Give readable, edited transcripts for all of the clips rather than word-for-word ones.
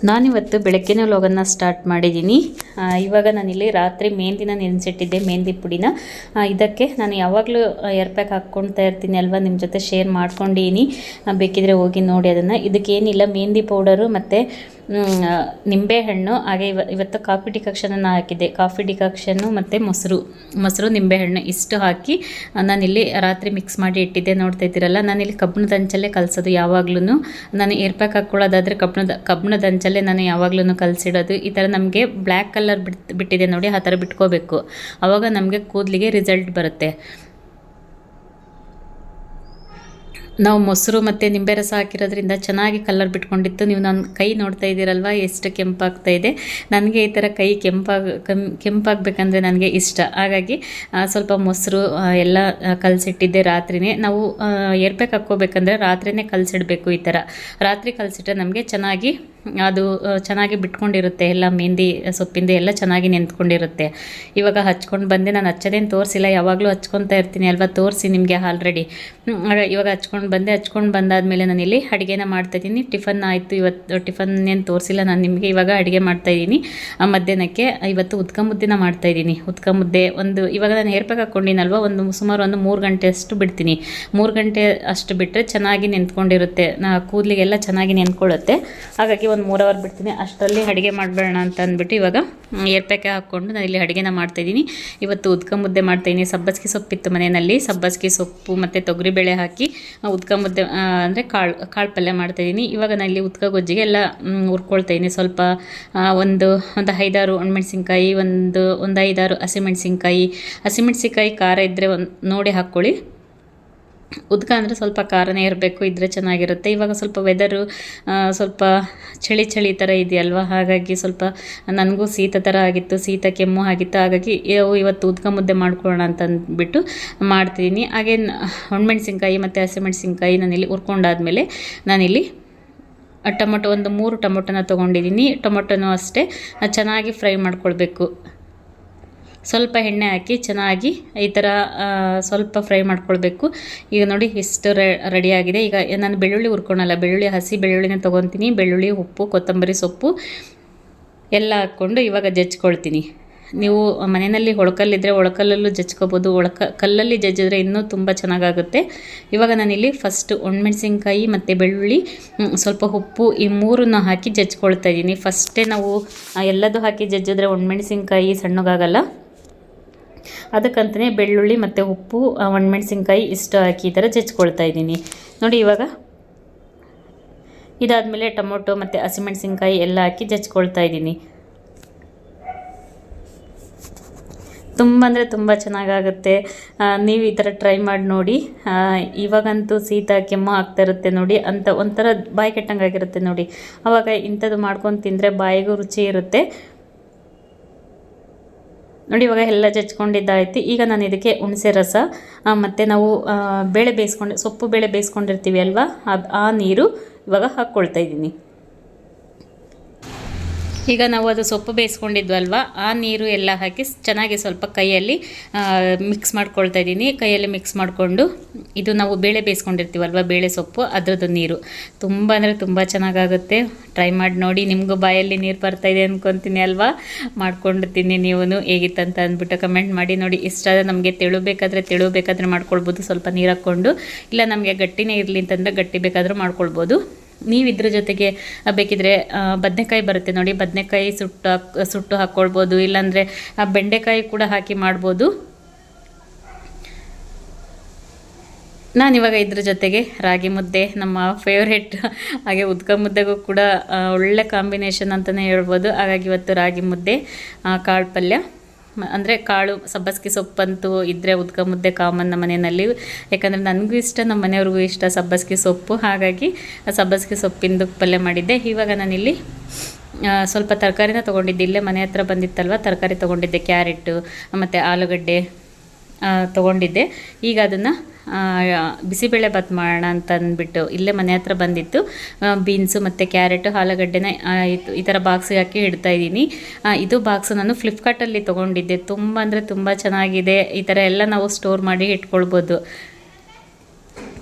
ನಾನಿವತ್ತು ಬೆಳಗ್ಗೆನೇ ವ್ಲಾಗನ್ನು ಸ್ಟಾರ್ಟ್ ಮಾಡಿದ್ದೀನಿ. ಇವಾಗ ನಾನಿಲ್ಲಿ ರಾತ್ರಿ ಮೆಹಂದಿನ ನೆನೆಸಿಟ್ಟಿದ್ದೆ, ಮೆಹಂದಿ ಪುಡಿನ. ಇದಕ್ಕೆ ನಾನು ಯಾವಾಗಲೂ ಏರ್ ಪ್ಯಾಕ್ ಹಾಕ್ಕೊಳ್ತಾ ಇರ್ತೀನಿ ಅಲ್ವಾ, ನಿಮ್ಮ ಜೊತೆ ಶೇರ್ ಮಾಡ್ಕೊಂಡಿದ್ದೀನಿ, ಬೇಕಿದ್ರೆ ಹೋಗಿ ನೋಡಿ ಅದನ್ನು. ಇದಕ್ಕೇನಿಲ್ಲ, ಮೆಹಂದಿ ಪೌಡರು ಮತ್ತು ನಿಂಬೆಹಣ್ಣು, ಹಾಗೆ ಇವತ್ತು ಕಾಫಿ ಡಿಕಾಕ್ಷನನ್ನು ಹಾಕಿದ್ದೆ. ಕಾಫಿ ಡಿಕಾಕ್ಷನ್ನು ಮತ್ತು ಮೊಸರು ನಿಂಬೆಹಣ್ಣು ಇಷ್ಟು ಹಾಕಿ ನಾನಿಲ್ಲಿ ರಾತ್ರಿ ಮಿಕ್ಸ್ ಮಾಡಿ ಇಟ್ಟಿದ್ದೆ. ನೋಡ್ತಾ ಇದ್ದೀರಲ್ಲ, ನಾನಿಲ್ಲಿ ಕಬ್ಬಿಣದ ಹಂಚಲ್ಲೇ ಕಲಸೋದು ಯಾವಾಗ್ಲೂ. ನಾನು ಏರ್ ಪ್ಯಾಕ್ ಹಾಕ್ಕೊಳ್ಳೋದಾದರೆ ಕಬ್ಬಿಣದ ಹಂಚಲ್ಲೇ ನಾನು ಯಾವಾಗ್ಲೂ ಕಲಸಿಡೋದು. ಈ ಥರ ನಮಗೆ ಬ್ಲ್ಯಾಕ್ ಕಲರ್ ಬಿಟ್ಟಿದೆ ನೋಡಿ, ಆ ಥರ ಬಿಟ್ಕೋಬೇಕು, ಆವಾಗ ನಮಗೆ ಕೂದಲಿಗೆ ರಿಸಲ್ಟ್ ಬರುತ್ತೆ. ನಾವು ಮೊಸರು ಮತ್ತು ನಿಂಬೆ ರಸ ಹಾಕಿರೋದ್ರಿಂದ ಚೆನ್ನಾಗಿ ಕಲರ್ ಬಿಟ್ಕೊಂಡಿತ್ತು. ನೀವು ನನ್ನ ಕೈ ನೋಡ್ತಾ ಇದ್ದೀರಲ್ವ ಎಷ್ಟು ಕೆಂಪಾಗ್ತಾ ಇದೆ. ನನಗೆ ಈ ಥರ ಕೈ ಕೆಂಪಾಗಬೇಕಂದ್ರೆ ನನಗೆ ಇಷ್ಟ. ಹಾಗಾಗಿ ಸ್ವಲ್ಪ ಮೊಸರು ಎಲ್ಲ ಕಲಸಿಟ್ಟಿದ್ದೆ ರಾತ್ರಿನೇ. ನಾವು ಏರ್ ಪ್ಯಾಕ್ ಹಾಕ್ಕೋಬೇಕಂದ್ರೆ ರಾತ್ರಿನೇ ಕಲಸಿಡಬೇಕು. ಈ ಥರ ರಾತ್ರಿ ಕಲಸಿಟ್ರೆ ನಮಗೆ ಚೆನ್ನಾಗಿ ಬಿಟ್ಕೊಂಡಿರುತ್ತೆ. ಎಲ್ಲ ಮೆಹಂದಿ ಸೊಪ್ಪಿಂದ ಎಲ್ಲ ಚೆನ್ನಾಗಿ ನೆಂತ್ಕೊಂಡಿರುತ್ತೆ. ಇವಾಗ ಹಚ್ಕೊಂಡು ಬಂದೆ. ನಾನು ಹಚ್ಚೋದೇನು ತೋರಿಸಿಲ್ಲ, ಯಾವಾಗಲೂ ಹಚ್ಕೊತಾ ಇರ್ತೀನಿ ಅಲ್ವಾ, ತೋರಿಸಿ ನಿಮಗೆ ಆಲ್ರೆಡಿ. ಇವಾಗ ಹಚ್ಕೊಂಡು ಬಂದಾದಮೇಲೆ ನಾನಿಲ್ಲಿ ಅಡುಗೆನ ಮಾಡ್ತಾಯಿದ್ದೀನಿ. ಟಿಫನ್ ಆಯಿತು. ಇವತ್ತು ಟಿಫನ್ ಏನು ತೋರಿಸಿಲ್ಲ ನಾನು ನಿಮಗೆ. ಇವಾಗ ಅಡುಗೆ ಮಾಡ್ತಾಯಿದ್ದೀನಿ. ಮಧ್ಯಾಹ್ನಕ್ಕೆ ಇವತ್ತು ಉದ್ಕ ಮುದ್ದೆನ ಮಾಡ್ತಾಯಿದ್ದೀನಿ. ಉದ್ಕ ಮುದ್ದೆ ಇವಾಗ ನಾನು ಏರ್ ಪ್ಯಾಕ್ ಹಾಕ್ಕೊಂಡಿನಲ್ವ, ಸುಮಾರು 3 ಗಂಟೆ ಅಷ್ಟು ಬಿಡ್ತೀನಿ. 3 ಗಂಟೆ ಅಷ್ಟು ಬಿಟ್ಟರೆ ಚೆನ್ನಾಗಿ ನೆಂತ್ಕೊಂಡಿರುತ್ತೆ, ಕೂದಲಿಗೆಲ್ಲ ಚೆನ್ನಾಗಿ ನೆಂತ್ಕೊಳ್ಳುತ್ತೆ. ಹಾಗಾಗಿ 3 ಅವರ್ ಬಿಡ್ತೀನಿ. ಅಷ್ಟರಲ್ಲಿ ಅಡುಗೆ ಮಾಡಬೇಡ ಅಂತ ಅಂದ್ಬಿಟ್ಟು ಇವಾಗ ಏರ್ ಪ್ಯಾಕೆ ಹಾಕ್ಕೊಂಡು ನಾನು ಇಲ್ಲಿ ಅಡುಗೆನ ಮಾಡ್ತಾಯಿದ್ದೀನಿ. ಇವತ್ತು ಉದ್ಕ ಮುದ್ದೆ ಮಾಡ್ತಾಯಿದ್ದೀನಿ. ಸಬ್ಬಸಿಗೆ ಸೊಪ್ಪಿತ್ತು ಮನೆಯಲ್ಲಿ, ಸಬ್ಬಸಿಗೆ ಸೊಪ್ಪು ಮತ್ತು ತೊಗರಿಬೇಳೆ ಹಾಕಿ ಉದ್ಕ ಮುದ್ದೆ ಅಂದರೆ ಕಾಳು ಪಲ್ಯ ಮಾಡ್ತಾಯಿದ್ದೀನಿ. ಇವಾಗ ನಾನು ಇಲ್ಲಿ ಉದ್ಕ ಗೊಜ್ಜಿಗೆ ಎಲ್ಲ ಹುರ್ಕೊಳ್ತಾಯಿದ್ದೀನಿ. ಸ್ವಲ್ಪ ಒಂದು 5-6 ಒಣಮೆಣ್ಸಿನ್ಕಾಯಿ, ಒಂದು 5-6 ಹಸಿಮೆಣ್ಸಿನ್ಕಾಯಿ ಖಾರ ಇದ್ದರೆ ನೋಡಿ ಹಾಕ್ಕೊಳ್ಳಿ. ಉದ್ಕ ಅಂದರೆ ಸ್ವಲ್ಪ ಖಾರನೇ ಇರಬೇಕು, ಇದ್ದರೆ ಚೆನ್ನಾಗಿರುತ್ತೆ. ಇವಾಗ ಸ್ವಲ್ಪ ವೆದರು ಸ್ವಲ್ಪ ಚಳಿ ಥರ ಇದೆಯಲ್ವ, ಹಾಗಾಗಿ ಸ್ವಲ್ಪ ನನಗೂ ಶೀತ ಥರ ಆಗಿತ್ತು, ಶೀತ ಕೆಮ್ಮು ಆಗಿತ್ತು. ಹಾಗಾಗಿ ಇವತ್ತು ಉದ್ಕ ಮುದ್ದೆ ಮಾಡ್ಕೊಳ್ಳೋಣ ಅಂತ ಅಂದ್ಬಿಟ್ಟು ಮಾಡ್ತಿದ್ದೀನಿ. ಹಾಗೆ ಒಣಮೆಣ್ಸಿನ್ಕಾಯಿ ಮತ್ತು ಹಸಿಮೆಣ್ಸಿನ್ಕಾಯಿ ನಾನಿಲ್ಲಿ ಹುರ್ಕೊಂಡಾದ್ಮೇಲೆ ನಾನಿಲ್ಲಿ ಟೊಮೊಟೊ 3 ಟೊಮೊಟೊನ ತೊಗೊಂಡಿದ್ದೀನಿ. ಟೊಮೊಟೊನೂ ಅಷ್ಟೇ ಚೆನ್ನಾಗಿ ಫ್ರೈ ಮಾಡ್ಕೊಳ್ಬೇಕು. ಸ್ವಲ್ಪ ಎಣ್ಣೆ ಹಾಕಿ ಚೆನ್ನಾಗಿ ಈ ಥರ ಸ್ವಲ್ಪ ಫ್ರೈ ಮಾಡ್ಕೊಳ್ಬೇಕು. ಈಗ ನೋಡಿ ಇಷ್ಟು ರೆಡಿಯಾಗಿದೆ. ಈಗ ನಾನು ಬೆಳ್ಳುಳ್ಳಿ ಹುರ್ಕೊಳಲ್ಲ, ಹಸಿ ಬೆಳ್ಳುಳ್ಳಿನ ತೊಗೊತೀನಿ. ಬೆಳ್ಳುಳ್ಳಿ, ಉಪ್ಪು, ಕೊತ್ತಂಬರಿ ಸೊಪ್ಪು ಎಲ್ಲ ಹಾಕ್ಕೊಂಡು ಇವಾಗ ಜಜ್ಕೊಳ್ತೀನಿ. ನೀವು ಮನೆಯಲ್ಲಿ ಒಳಕಲ್ಲಿದ್ದರೆ ಒಳಕಲ್ಲಲ್ಲೂ ಜಜ್ಕೋಬೋದು, ಕಲ್ಲಲ್ಲಿ ಜಜ್ಜಿದ್ರೆ ಇನ್ನೂ ತುಂಬ ಚೆನ್ನಾಗಾಗುತ್ತೆ. ಇವಾಗ ನಾನಿಲ್ಲಿ ಫಸ್ಟ್ ಒಣಮೆಣ್ಸಿನ್ಕಾಯಿ ಮತ್ತು ಬೆಳ್ಳುಳ್ಳಿ, ಸ್ವಲ್ಪ ಉಪ್ಪು, ಈ 3 ಹಾಕಿ ಜಜ್ಕೊಳ್ತಾ ಇದ್ದೀನಿ. ಫಸ್ಟೇ ನಾವು ಎಲ್ಲದೂ ಹಾಕಿ ಜಜ್ಜಿದ್ರೆ ಒಣಮೆಣ್ಸಿನ್ಕಾಯಿ ಸಣ್ಣಗಾಗಲ್ಲ. ಅದಕ್ಕಂತಲೇ ಬೆಳ್ಳುಳ್ಳಿ ಮತ್ತು ಉಪ್ಪು, ಒಣಮೆಣ್ಸಿನ್ಕಾಯಿ ಇಷ್ಟು ಹಾಕಿ ಈ ಥರ ಜಜ್ಕೊಳ್ತಾ ಇದ್ದೀನಿ ನೋಡಿ. ಇವಾಗ ಇದಾದಮೇಲೆ ಟೊಮೊಟೊ ಮತ್ತು ಹಸಿಮೆಣ್ಸಿನ್ಕಾಯಿ ಎಲ್ಲ ಹಾಕಿ ಜಜ್ಕೊಳ್ತಾ ಇದ್ದೀನಿ. ತುಂಬ ಅಂದರೆ ತುಂಬ ಚೆನ್ನಾಗಾಗುತ್ತೆ. ನೀವು ಈ ಥರ ಟ್ರೈ ಮಾಡಿ ನೋಡಿ. ಇವಾಗಂತೂ ಶೀತ ಕೆಮ್ಮು ಆಗ್ತಾ ಇರುತ್ತೆ ನೋಡಿ, ಅಂತ ಒಂಥರ ಬಾಯಿ ಕೆಟ್ಟಂಗಾಗಿರುತ್ತೆ ನೋಡಿ. ಆವಾಗ ಇಂಥದ್ದು ಮಾಡ್ಕೊಂಡು ತಿಂದರೆ ಬಾಯಿಗೂ ರುಚಿ ಇರುತ್ತೆ ನೋಡಿ. ಇವಾಗ ಎಲ್ಲ ಜಜ್ಕೊಂಡಿದ್ದಾಯ್ತು. ಈಗ ನಾನು ಇದಕ್ಕೆ ಹುಣಸೆ ರಸ ಮತ್ತು ನಾವು ಸೊಪ್ಪು ಬೇಳೆ ಬೇಯಿಸ್ಕೊಂಡಿರ್ತೀವಿ ಅಲ್ವಾ, ಆ ನೀರು ಇವಾಗ ಹಾಕ್ಕೊಳ್ತಾ ಇದ್ದೀನಿ. ಈಗ ನಾವು ಅದು ಸೊಪ್ಪು ಬೇಯಿಸ್ಕೊಂಡಿದ್ವಲ್ವ, ಆ ನೀರು ಎಲ್ಲ ಹಾಕಿ ಚೆನ್ನಾಗಿ ಸ್ವಲ್ಪ ಕೈಯಲ್ಲಿ ಮಿಕ್ಸ್ ಮಾಡ್ಕೊಳ್ತಾ ಇದ್ದೀನಿ. ಕೈಯಲ್ಲಿ ಮಿಕ್ಸ್ ಮಾಡಿಕೊಂಡು ಇದು ನಾವು ಬೇಳೆ ಬೇಯಿಸ್ಕೊಂಡಿರ್ತೀವಲ್ವ, ಬೇಳೆ ಸೊಪ್ಪು ಅದರದ್ದು ನೀರು ತುಂಬ ಅಂದರೆ ತುಂಬ ಚೆನ್ನಾಗಾಗುತ್ತೆ. ಟ್ರೈ ಮಾಡಿ ನೋಡಿ. ನಿಮಗೂ ಬಾಯಲ್ಲಿ ನೀರು ಬರ್ತಾಯಿದೆ ಅಂದ್ಕೊತೀನಿ ಅಲ್ವಾ, ಮಾಡ್ಕೊಂಡು ತಿನ್ನಿ ನೀವು. ಹೇಗಿತ್ತಂತ ಅಂದ್ಬಿಟ್ಟು ಕಮೆಂಟ್ ಮಾಡಿ ನೋಡಿ. ಇಷ್ಟ ನಮಗೆ ತೆಳು ಬೇಕಾದರೆ ಮಾಡ್ಕೊಳ್ಬೋದು, ಸ್ವಲ್ಪ ನೀರು ಹಾಕ್ಕೊಂಡು. ಇಲ್ಲ ನಮಗೆ ಗಟ್ಟಿನೇ ಇರಲಿ ಅಂತಂದರೆ ಗಟ್ಟಿ ಬೇಕಾದರೂ ಮಾಡ್ಕೊಳ್ಬೋದು. ನೀವು ಇದ್ರ ಜೊತೆಗೆ ಬೇಕಿದ್ರೆ ಬದನೆಕಾಯಿ ಬರುತ್ತೆ ನೋಡಿ, ಬದನೆಕಾಯಿ ಸುಟ್ಟು ಹಾಕ್ಕೊಳ್ಬೋದು. ಇಲ್ಲಾಂದರೆ ಬೆಂಡೆಕಾಯಿ ಕೂಡ ಹಾಕಿ ಮಾಡ್ಬೋದು. ನಾನಿವಾಗ ಇದ್ರ ಜೊತೆಗೆ ರಾಗಿ ಮುದ್ದೆ ನಮ್ಮ ಫೇವ್ರೇಟ್, ಹಾಗೆ ಉದ್ಕ ಮುದ್ದೆಗೂ ಕೂಡ ಒಳ್ಳೆ ಕಾಂಬಿನೇಷನ್ ಅಂತಲೇ ಹೇಳ್ಬೋದು. ಹಾಗಾಗಿ ಇವತ್ತು ರಾಗಿ ಮುದ್ದೆ, ಕಾಳು ಪಲ್ಯ ಅಂದರೆ ಕಾಳು ಸಬ್ಬಸಿಗೆ ಸೊಪ್ಪಂತೂ ಇದ್ದರೆ ಉದ್ಕ ಮುದ್ದೆ ಕಾಮನ್ ನಮ್ಮ ಮನೆಯಲ್ಲಿ. ಯಾಕಂದರೆ ನನಗೂ ಇಷ್ಟ, ನಮ್ಮ ಮನೆಯವ್ರಿಗೂ ಇಷ್ಟ ಸಬ್ಬಸಿಗೆ ಸೊಪ್ಪು. ಹಾಗಾಗಿ ಸಬ್ಬಸಿಗೆ ಸೊಪ್ಪಿಂದು ಪಲ್ಯ ಮಾಡಿದ್ದೆ. ಇವಾಗ ನಾನಿಲ್ಲಿ ಸ್ವಲ್ಪ ತರಕಾರಿನ ತೊಗೊಂಡಿದ್ದೆ, ಇಲ್ಲೇ ಮನೆ ಹತ್ರ ಬಂದಿತ್ತಲ್ವ, ತರಕಾರಿ ತೊಗೊಂಡಿದ್ದೆ. ಕ್ಯಾರೆಟು ಮತ್ತು ಆಲೂಗಡ್ಡೆ ತೊಗೊಂಡಿದ್ದೆ. ಈಗ ಅದನ್ನು ಬಿಸಿಬೇಳೆ ಬಾತ್ ಮಾಡೋಣ ಅಂತ ಅಂದ್ಬಿಟ್ಟು ಇಲ್ಲೇ ಮನೆ ಹತ್ರ ಬಂದಿತ್ತು. ಬೀನ್ಸು ಮತ್ತು ಕ್ಯಾರೆಟು, ಆಲೂಗಡ್ಡೆನ ಈ ಥರ ಬಾಕ್ಸಿಗೆ ಹಾಕಿ ಇಡ್ತಾಯಿದ್ದೀನಿ. ಇದು ಬಾಕ್ಸು ನಾನು ಫ್ಲಿಪ್ಕಾರ್ಟಲ್ಲಿ ತೊಗೊಂಡಿದ್ದೆ. ತುಂಬ ಅಂದರೆ ತುಂಬ ಚೆನ್ನಾಗಿದೆ. ಈ ಥರ ಎಲ್ಲ ನಾವು ಸ್ಟೋರ್ ಮಾಡಿ ಇಟ್ಕೊಳ್ಬೋದು.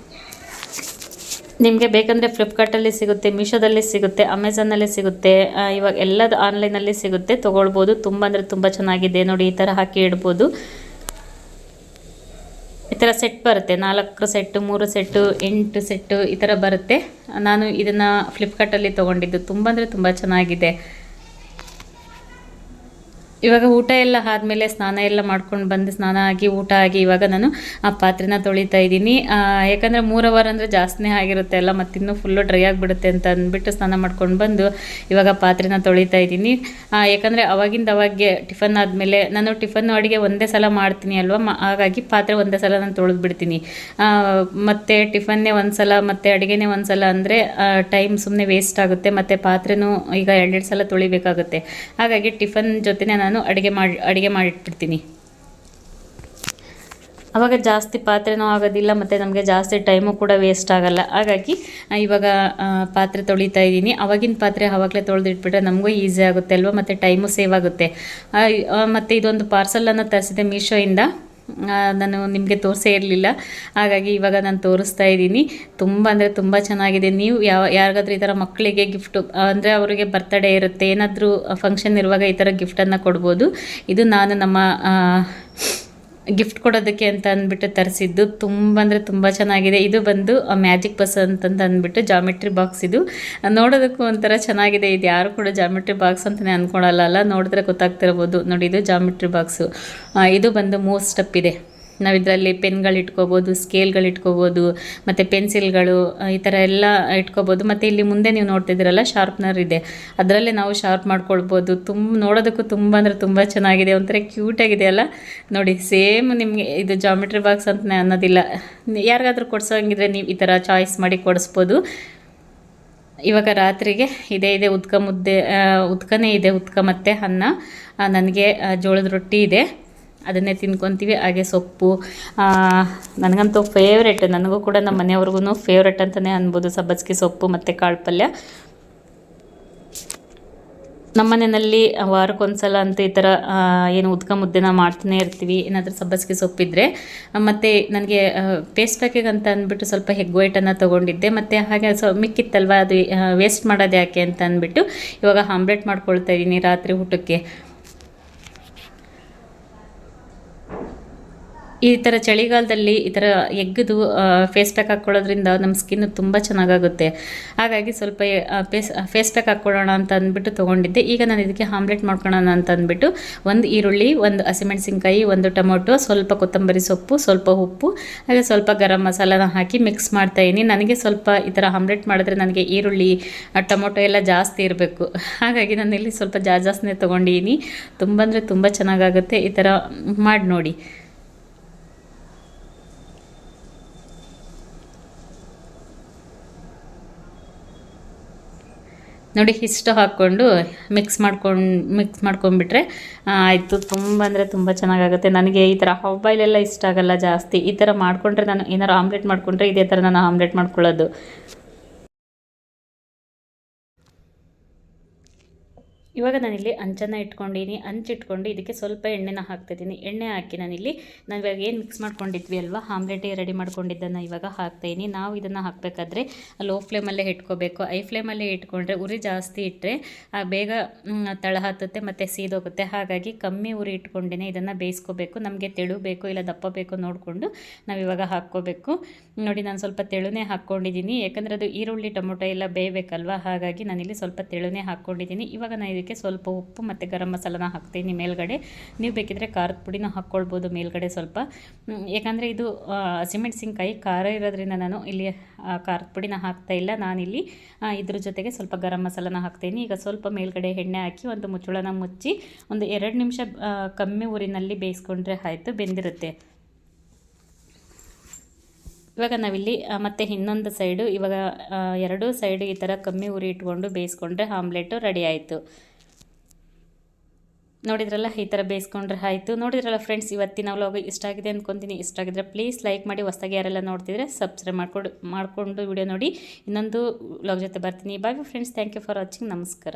ನಿಮಗೆ ಬೇಕಂದರೆ ಫ್ಲಿಪ್ಕಾರ್ಟಲ್ಲಿ ಸಿಗುತ್ತೆ, ಮೀಶೋದಲ್ಲಿ ಸಿಗುತ್ತೆ, ಅಮೆಝಾನಲ್ಲಿ ಸಿಗುತ್ತೆ, ಇವಾಗ ಎಲ್ಲದು ಆನ್ಲೈನಲ್ಲಿ ಸಿಗುತ್ತೆ, ತೊಗೊಳ್ಬೋದು. ತುಂಬ ಅಂದರೆ ತುಂಬ ಚೆನ್ನಾಗಿದೆ ನೋಡಿ. ಈ ಥರ ಹಾಕಿ ಇಡ್ಬೋದು. ಈ ಥರ ಸೆಟ್ ಬರುತ್ತೆ, 4 ಸೆಟ್ಟು, 3 ಸೆಟ್ಟು, 8 ಸೆಟ್ಟು ಈ ಥರ ಬರುತ್ತೆ. ನಾನು ಇದನ್ನು ಫ್ಲಿಪ್ಕಾರ್ಟಲ್ಲಿ ತೊಗೊಂಡಿದ್ದು. ತುಂಬ ಅಂದರೆ ತುಂಬ ಚೆನ್ನಾಗಿದೆ. ಇವಾಗ ಊಟ ಎಲ್ಲ ಆದಮೇಲೆ ಸ್ನಾನ ಎಲ್ಲ ಮಾಡ್ಕೊಂಡು ಬಂದು ಸ್ನಾನ ಆಗಿ ಊಟ ಆಗಿ ಇವಾಗ ನಾನು ಆ ಪಾತ್ರೆನ ತೊಳಿತಾ ಇದ್ದೀನಿ. ಯಾಕಂದರೆ 3 ಅವರ್ ಅಂದರೆ ಜಾಸ್ತಿನೇ ಆಗಿರುತ್ತೆ ಅಲ್ಲ, ಮತ್ತು ಇನ್ನೂ ಫುಲ್ಲು ಡ್ರೈ ಆಗಿಬಿಡುತ್ತೆ ಅಂತ ಅಂದ್ಬಿಟ್ಟು ಸ್ನಾನ ಮಾಡ್ಕೊಂಡು ಬಂದು ಇವಾಗ ಪಾತ್ರೆನ ತೊಳಿತಾ ಇದ್ದೀನಿ. ಯಾಕಂದರೆ ಅವಾಗೆ ಟಿಫನ್ ಆದಮೇಲೆ ನಾನು ಅಡುಗೆ ಒಂದೇ ಸಲ ಮಾಡ್ತೀನಿ ಅಲ್ವ, ಹಾಗಾಗಿ ಪಾತ್ರೆ ಒಂದೇ ಸಲ ನಾನು ತೊಳೆದು ಬಿಡ್ತೀನಿ. ಮತ್ತು ಟಿಫನ್ನೇ ಒಂದು ಸಲ ಮತ್ತು ಅಡುಗೆನೇ ಒಂದು ಸಲ ಅಂದರೆ ಟೈಮ್ ಸುಮ್ಮನೆ ವೇಸ್ಟ್ ಆಗುತ್ತೆ, ಮತ್ತು ಪಾತ್ರೆನೂ ಈಗ 2 ಸಲ ತೊಳಿಬೇಕಾಗುತ್ತೆ. ಹಾಗಾಗಿ ಟಿಫನ್ ಜೊತೆನೇ ನಾನು ಅಡುಗೆ ಮಾಡಿಟ್ಬಿಡ್ತೀನಿ. ಆವಾಗ ಜಾಸ್ತಿ ಪಾತ್ರೆನೂ ಆಗೋದಿಲ್ಲ ಮತ್ತು ನಮಗೆ ಜಾಸ್ತಿ ಟೈಮು ಕೂಡ ವೇಸ್ಟ್ ಆಗೋಲ್ಲ. ಹಾಗಾಗಿ ಇವಾಗ ಪಾತ್ರೆ ತೊಳಿತಾ ಇದ್ದೀನಿ. ಆವಾಗಿನ ಪಾತ್ರೆ ಆವಾಗಲೇ ತೊಳೆದಿಟ್ಬಿಟ್ರೆ ನಮಗೂ ಈಸಿ ಆಗುತ್ತೆ ಅಲ್ವ, ಮತ್ತು ಟೈಮು ಸೇವ್ ಆಗುತ್ತೆ. ಮತ್ತು ಇದೊಂದು ಪಾರ್ಸಲನ್ನು ತರಿಸಿದೆ ಮೀಶೋಯಿಂದ. ನಾನು ನಿಮಗೆ ತೋರಿಸೇ ಇರಲಿಲ್ಲ, ಹಾಗಾಗಿ ಇವಾಗ ನಾನು ತೋರಿಸ್ತಾ ಇದ್ದೀನಿ. ತುಂಬ ಅಂದರೆ ತುಂಬ ಚೆನ್ನಾಗಿದೆ. ನೀವು ಯಾರಿಗಾದ್ರೂ ಈ ಥರ ಮಕ್ಕಳಿಗೆ ಗಿಫ್ಟು ಅಂದರೆ ಅವರಿಗೆ ಬರ್ತ್ಡೇ ಇರುತ್ತೆ, ಏನಾದರೂ ಫಂಕ್ಷನ್ ಇರುವಾಗ ಈ ಥರ ಗಿಫ್ಟನ್ನು ಕೊಡ್ಬೋದು. ಇದು ನಾನು ನಮ್ಮ ಗಿಫ್ಟ್ ಕೊಡೋದಕ್ಕೆ ಅಂತ ಅಂದ್ಬಿಟ್ಟು ತರಿಸಿದ್ದು. ತುಂಬ ಅಂದರೆ ತುಂಬ ಚೆನ್ನಾಗಿದೆ. ಇದು ಬಂದು ಮ್ಯಾಜಿಕ್ ಬಸ್ ಅಂತಂದು ಅಂದ್ಬಿಟ್ಟು ಜಾಮಿಟ್ರಿ ಬಾಕ್ಸ್. ಇದು ನೋಡೋದಕ್ಕೂ ಒಂಥರ ಚೆನ್ನಾಗಿದೆ. ಇದು ಯಾರು ಕೂಡ ಜಾಮಿಟ್ರಿ ಬಾಕ್ಸ್ ಅಂತಲೇ ಅಂದ್ಕೊಳಲ್ಲ, ನೋಡಿದ್ರೆ ಗೊತ್ತಾಗ್ತಿರ್ಬೋದು ನೋಡಿ. ಇದು ಜಾಮಿಟ್ರಿ ಬಾಕ್ಸು. ಇದು ಬಂದು 3 ಸ್ಟೆಪ್ ಇದೆ. ನಾವು ಇದರಲ್ಲಿ ಪೆನ್ಗಳಿಟ್ಕೋಬೋದು, ಸ್ಕೇಲ್ಗಳಿಟ್ಕೋಬೋದು, ಮತ್ತು ಪೆನ್ಸಿಲ್ಗಳು ಈ ಥರ ಎಲ್ಲ ಇಟ್ಕೋಬೋದು. ಮತ್ತು ಇಲ್ಲಿ ಮುಂದೆ ನೀವು ನೋಡ್ತಿದ್ದೀರಲ್ಲ ಶಾರ್ಪ್ನರ್ ಇದೆ, ಅದರಲ್ಲೇ ನಾವು ಶಾರ್ಪ್ ಮಾಡ್ಕೊಳ್ಬೋದು. ನೋಡೋದಕ್ಕೂ ತುಂಬ ಅಂದರೆ ತುಂಬ ಚೆನ್ನಾಗಿದೆ, ಒಂಥರ ಕ್ಯೂಟಾಗಿದೆ ಅಲ್ಲ ನೋಡಿ. ಸೇಮ್ ನಿಮಗೆ ಇದು ಜಾಮಿಟ್ರಿ ಬಾಕ್ಸ್ ಅಂತಲೇ ಅನ್ನೋದಿಲ್ಲ. ಯಾರಿಗಾದ್ರೂ ಕೊಡ್ಸೋಂಗಿದ್ರೆ ನೀವು ಈ ಥರ ಚಾಯ್ಸ್ ಮಾಡಿ ಕೊಡಿಸ್ಬೋದು. ಇವಾಗ ರಾತ್ರಿಗೆ ಇದೇ ಉದ್ಕನೇ ಇದೆ, ಉದ್ಕ ಮತ್ತು ಅನ್ನ. ನನಗೆ ಜೋಳದ ರೊಟ್ಟಿ ಇದೆ, ಅದನ್ನೇ ತಿನ್ಕೊತೀವಿ. ಹಾಗೆ ಸೊಪ್ಪು ನನಗಂತೂ ಫೇವ್ರೆಟ್, ನನಗೂ ಕೂಡ ನಮ್ಮ ಮನೆಯವ್ರಿಗೂ ಫೇವ್ರೆಟ್ ಅಂತಲೇ ಅನ್ಬೋದು. ಸಬ್ಬಸಿಗೆ ಸೊಪ್ಪು ಮತ್ತು ಕಾಳು ಪಲ್ಯ. ನಮ್ಮ ಮನೆಯಲ್ಲಿ ವಾರಕ್ಕೊಂದ್ಸಲ ಅಂತ ಈ ಥರ ಏನು ಉದ್ಕ ಮುದ್ದೆನ ಮಾಡ್ತಾನೆ ಇರ್ತೀವಿ, ಏನಾದರೂ ಸಬ್ಬಸಿಗೆ ಸೊಪ್ಪಿದ್ರೆ. ಮತ್ತು ನನಗೆ ಪೇಸ್ಟ್ ಪ್ಯಾಕಿಗೆ ಅಂತ ಅಂದ್ಬಿಟ್ಟು ಸ್ವಲ್ಪ ಎಗ್ ವೈಟನ್ನು ತೊಗೊಂಡಿದ್ದೆ. ಮತ್ತು ಹಾಗೆ ಮಿಕ್ಕಿತ್ತಲ್ವ, ಅದು ವೇಸ್ಟ್ ಮಾಡೋದು ಯಾಕೆ ಅಂತ ಅಂದ್ಬಿಟ್ಟು ಇವಾಗ ಆಮ್ಲೆಟ್ ಮಾಡ್ಕೊಳ್ತಾ ಇದ್ದೀನಿ ರಾತ್ರಿ ಊಟಕ್ಕೆ. ಈ ಥರ ಚಳಿಗಾಲದಲ್ಲಿ ಈ ಥರ ಎಗ್ಗದು ಫೇಸ್ ಪ್ಯಾಕ್ ಹಾಕ್ಕೊಳ್ಳೋದ್ರಿಂದ ನಮ್ಮ ಸ್ಕಿನ್ನು ತುಂಬ ಚೆನ್ನಾಗಾಗುತ್ತೆ. ಹಾಗಾಗಿ ಸ್ವಲ್ಪ ಫೇಸ್ ಪ್ಯಾಕ್ ಹಾಕ್ಕೊಳ್ಳೋಣ ಅಂತ ಅಂದ್ಬಿಟ್ಟು ತೊಗೊಂಡಿದ್ದೆ. ಈಗ ನಾನು ಇದಕ್ಕೆ ಆಮ್ಲೆಟ್ ಮಾಡ್ಕೊಳ್ಳೋಣ ಅಂತ ಅಂದ್ಬಿಟ್ಟು 1 ಈರುಳ್ಳಿ, 1 ಹಸಿಮೆಣಸಿನ್ಕಾಯಿ, 1 ಟೊಮೊಟೊ, ಸ್ವಲ್ಪ ಕೊತ್ತಂಬರಿ ಸೊಪ್ಪು, ಸ್ವಲ್ಪ ಉಪ್ಪು, ಹಾಗೆ ಸ್ವಲ್ಪ ಗರಂ ಮಸಾಲಾನ ಹಾಕಿ ಮಿಕ್ಸ್ ಮಾಡ್ತಾಯಿದ್ದೀನಿ. ನನಗೆ ಸ್ವಲ್ಪ ಈ ಥರ ಆಮ್ಲೆಟ್ ಮಾಡಿದ್ರೆ ನನಗೆ ಈರುಳ್ಳಿ, ಟೊಮೊಟೊ ಎಲ್ಲ ಜಾಸ್ತಿ ಇರಬೇಕು. ಹಾಗಾಗಿ ನಾನು ಇಲ್ಲಿ ಸ್ವಲ್ಪ ಜಾಸ್ತಿನೇ ತೊಗೊಂಡಿದ್ದೀನಿ. ತುಂಬ ಅಂದರೆ ತುಂಬ ಚೆನ್ನಾಗಾಗುತ್ತೆ. ಈ ಥರ ಮಾಡಿ ನೋಡಿ. ನೋಡಿ, ಇಷ್ಟು ಹಾಕ್ಕೊಂಡು ಮಿಕ್ಸ್ ಮಾಡ್ಕೊಂಡ್ಬಿಟ್ರೆ ಆಯಿತು. ತುಂಬ ಅಂದರೆ ತುಂಬ ಚೆನ್ನಾಗಾಗುತ್ತೆ. ನನಗೆ ಈ ಥರ ಹಾಫ್ ಬಾಯ್ಲೆಲ್ಲ ಇಷ್ಟ ಆಗಲ್ಲ ಜಾಸ್ತಿ. ಈ ಥರ ಮಾಡಿಕೊಂಡ್ರೆ, ನಾನು ಏನಾರು ಆಮ್ಲೆಟ್ ಮಾಡಿಕೊಂಡ್ರೆ ಇದೇ ಥರ ನಾನು ಆಮ್ಲೆಟ್ ಮಾಡ್ಕೊಳ್ಳೋದು. ಇವಾಗ ನಾನಿಲ್ಲಿ ಹಂಚನ್ನು ಇಟ್ಕೊಂಡಿದ್ದೀನಿ. ಹಂಚಿಟ್ಕೊಂಡು ಇದಕ್ಕೆ ಸ್ವಲ್ಪ ಎಣ್ಣೆನ ಹಾಕ್ತಾಯಿದ್ದೀನಿ. ಎಣ್ಣೆ ಹಾಕಿ ನಾವು ಇವಾಗ ಏನು ಮಿಕ್ಸ್ ಮಾಡ್ಕೊಂಡಿದ್ವಿ ಅಲ್ವಾ, ಆಮ್ಲೆಟೇ ರೆಡಿ ಮಾಡ್ಕೊಂಡಿದ್ದನ್ನು ಇವಾಗ ಹಾಕ್ತಾಯಿದ್ದೀನಿ. ನಾವು ಇದನ್ನು ಹಾಕಬೇಕಾದ್ರೆ ಲೋ ಫ್ಲೇಮಲ್ಲೇ ಇಟ್ಕೋಬೇಕು. ಐ ಫ್ಲೇಮಲ್ಲೇ ಇಟ್ಕೊಂಡ್ರೆ ಉರಿ ಜಾಸ್ತಿ ಇಟ್ಟರೆ ಬೇಗ ತಳ ಹತ್ತುತ್ತೆ ಮತ್ತು ಸೀದೋಗುತ್ತೆ. ಹಾಗಾಗಿ ಕಮ್ಮಿ ಉರಿ ಇಟ್ಕೊಂಡೇ ಇದನ್ನು ಬೇಯಿಸ್ಕೋಬೇಕು. ನಮಗೆ ತೆಳು ಬೇಕು ಇಲ್ಲ ದಪ್ಪ ಬೇಕು ನೋಡಿಕೊಂಡು ನಾವು ಇವಾಗ ಹಾಕ್ಕೋಬೇಕು. ನೋಡಿ, ನಾನು ಸ್ವಲ್ಪ ತೆಳುನೇ ಹಾಕ್ಕೊಂಡಿದ್ದೀನಿ, ಯಾಕಂದರೆ ಅದು ಈರುಳ್ಳಿ ಟೊಮೊಟೊ ಎಲ್ಲ ಬೇಯಬೇಕಲ್ವ. ಹಾಗಾಗಿ ನಾನಿಲ್ಲಿ ಸ್ವಲ್ಪ ತೆಳುನೇ ಹಾಕ್ಕೊಂಡಿದ್ದೀನಿ. ಇವಾಗ ನಾನು ಇದಕ್ಕೆ ಸ್ವಲ್ಪ ಉಪ್ಪು ಮತ್ತು ಗರಂ ಮಸಾಲಾನ ಹಾಕ್ತೀನಿ ಮೇಲ್ಗಡೆ. ನೀವು ಬೇಕಿದ್ರೆ ಖಾರದ ಪುಡಿನ ಹಾಕ್ಕೊಳ್ಬೋದು ಮೇಲ್ಗಡೆ ಸ್ವಲ್ಪ, ಯಾಕಂದರೆ ಇದು ಹಸಿಮೆಣಸಿನ್ಕಾಯಿ ಖಾರ ಇರೋದ್ರಿಂದ ನಾನು ಇಲ್ಲಿ ಖಾರದ ಪುಡಿನ ಹಾಕ್ತಾಯಿಲ್ಲ. ನಾನಿಲ್ಲಿ ಇದ್ರ ಜೊತೆಗೆ ಸ್ವಲ್ಪ ಗರಂ ಮಸಾಲಾನ ಹಾಕ್ತೀನಿ. ಈಗ ಸ್ವಲ್ಪ ಮೇಲ್ಗಡೆ ಎಣ್ಣೆ ಹಾಕಿ ಒಂದು ಮುಚ್ಚಳನ ಮುಚ್ಚಿ ಒಂದು 2 ನಿಮಿಷ ಕಮ್ಮಿ ಊರಿನಲ್ಲಿ ಬೇಯಿಸ್ಕೊಂಡ್ರೆ ಆಯಿತು, ಬೆಂದಿರುತ್ತೆ. ಇವಾಗ ನಾವಿಲ್ಲಿ ಮತ್ತೆ ಇನ್ನೊಂದು ಸೈಡು ಇವಾಗ 2 ಸೈಡು ಈ ಥರ ಕಮ್ಮಿ ಉರಿ ಇಟ್ಕೊಂಡು ಬೇಯಿಸ್ಕೊಂಡ್ರೆ ಆಮ್ಲೆಟು ರೆಡಿ ಆಯಿತು. ನೋಡಿದ್ರಲ್ಲ, ಈ ಥರ ಬೇಯಿಸ್ಕೊಂಡ್ರೆ ಆಯಿತು. ನೋಡಿದ್ರಲ್ಲ ಫ್ರೆಂಡ್ಸ್, ಇವತ್ತಿನ ವ್ಲಾಗ್ ಇಷ್ಟ ಆಗಿದೆ ಅಂದ್ಕೊತೀನಿ. ಇಷ್ಟ ಆಗಿದ್ರೆ ಪ್ಲೀಸ್ ಲೈಕ್ ಮಾಡಿ. ಹೊಸದಾಗಿ ಯಾರೆಲ್ಲ ನೋಡ್ತಿದ್ರೆ ಸಬ್ಸ್ಕ್ರೈಬ್ ಮಾಡ್ಕೊಂಡು ವಿಡಿಯೋ ನೋಡಿ. ಇನ್ನೊಂದು ವ್ಲಾಗ್ ಜೊತೆ ಬರ್ತೀನಿ. Bye friends, thank you for watching. ನಮಸ್ಕಾರ.